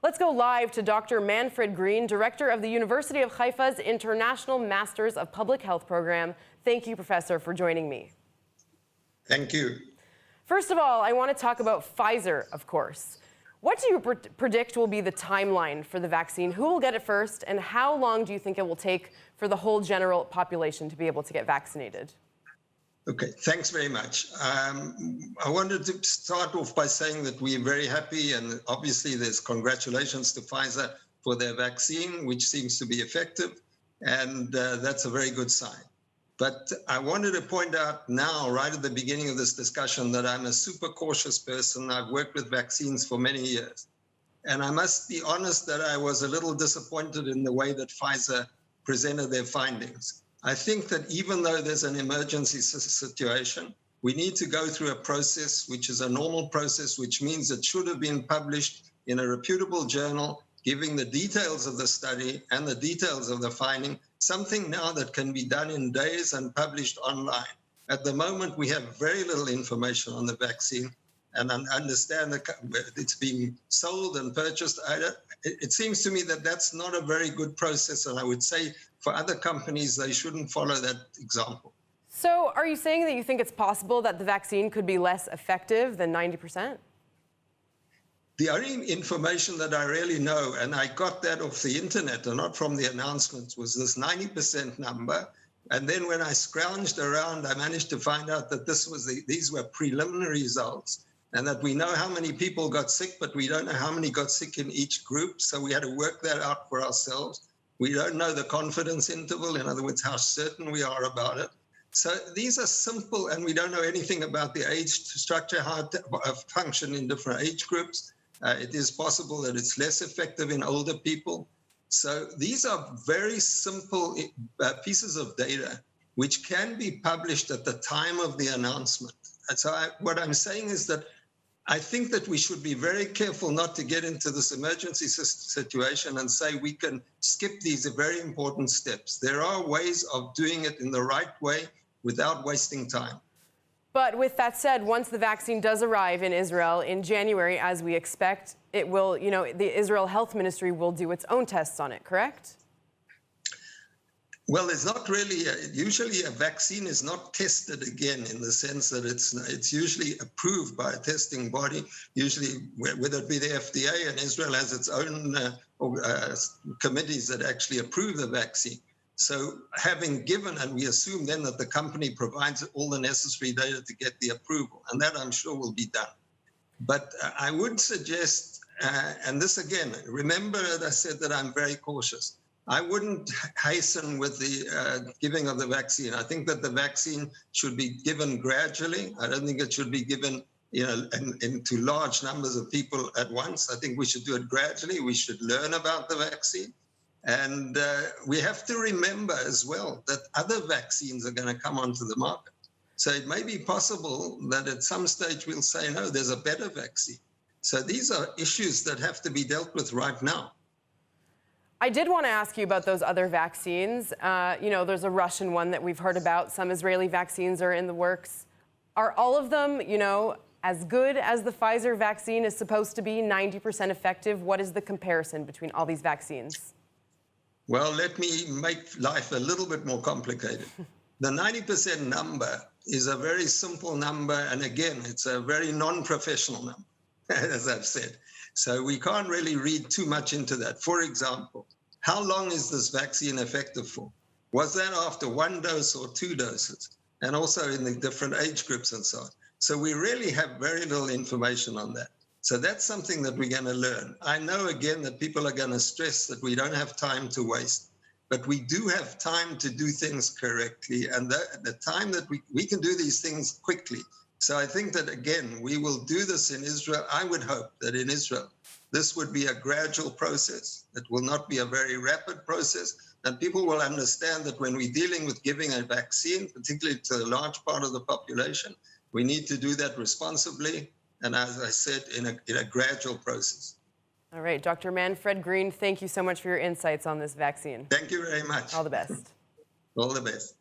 Let's go live to Dr. Manfred Gree, Director of the University of Haifa's International Masters of Public Health program. Thank you, Professor, for joining me. Thank you. First of all, I want to talk about Pfizer, of course. What do you predict will be the timeline for the vaccine? Who will get it first, and how long do you think it will take for the whole general population to be able to get vaccinated? Okay, thanks very much. I wanted to start off by saying that we're very happy, and obviously there's congratulations to Pfizer for their vaccine, which seems to be effective, and that's a very good sign. But I wanted to point out now, right at the beginning of this discussion, that I'm a super cautious person. I've worked with vaccines for many years. And I must be honest that I was a little disappointed in the way that Pfizer presented their findings. I think that even though there's an emergency situation, we need to go through a process which is a normal process, which means it should have been published in a reputable journal, giving the details of the study and the details of the finding, something now that can be done in days and published online. At the moment, we have very little information on the vaccine, and I understand that it's being sold and purchased. It seems to me that that's not a very good process, and I would say for other companies, they shouldn't follow that example. So are you saying that you think it's possible that the vaccine could be less effective than 90%? The only information that I really know, and I got that off the internet and not from the announcements, was this 90% number. And then when I scrounged around, I managed to find out that these were preliminary results, and that we know how many people got sick, but we don't know how many got sick in each group. So we had to work that out for ourselves. We don't know the confidence interval, in other words, how certain we are about it. So these are simple, and we don't know anything about the age structure, how it function in different age groups. It is possible that it's less effective in older people. So these are very simple pieces of data which can be published at the time of the announcement. And so what I'm saying is that I think that we should be very careful not to get into this emergency situation and say we can skip these very important steps. There are ways of doing it in the right way without wasting time. But with that said, once the vaccine does arrive in Israel in January, as we expect, it will, the Israel Health Ministry will do its own tests on it, correct? Well, it's not really, usually a vaccine is not tested again in the sense that it's usually approved by a testing body, usually whether it be the FDA, and Israel has its own committees that actually approve the vaccine. So having given, and we assume then that the company provides all the necessary data to get the approval, and that I'm sure will be done. But I would suggest, and this again, remember that I said that I'm very cautious. I wouldn't hasten with the giving of the vaccine. I think that the vaccine should be given gradually. I don't think it should be given into large numbers of people at once. I think we should do it gradually. We should learn about the vaccine. And we have to remember as well that other vaccines are going to come onto the market. So it may be possible that at some stage we'll say, no, there's a better vaccine. So these are issues that have to be dealt with right now. I did want to ask you about those other vaccines. There's a Russian one that we've heard about. Some Israeli vaccines are in the works. Are all of them, as good as the Pfizer vaccine is supposed to be, 90% effective? What is the comparison between all these vaccines? Well, let me make life a little bit more complicated. The 90% number is a very simple number. And again, it's a very non-professional number, as I've said. So we can't really read too much into that. For example, how long is this vaccine effective for? Was that after 1 dose or 2 doses? And also in the different age groups and so on. So we really have very little information on that. So that's something that we're going to learn. I know, again, that people are going to stress that we don't have time to waste. But we do have time to do things correctly. And the time that we can do these things quickly. So I think that, again, we will do this in Israel. I would hope that in Israel, this would be a gradual process. It will not be a very rapid process. And people will understand that when we're dealing with giving a vaccine, particularly to a large part of the population, we need to do that responsibly. And as I said, in a gradual process. All right, Dr. Manfred Gree, thank you so much for your insights on this vaccine. Thank you very much. All the best. All the best.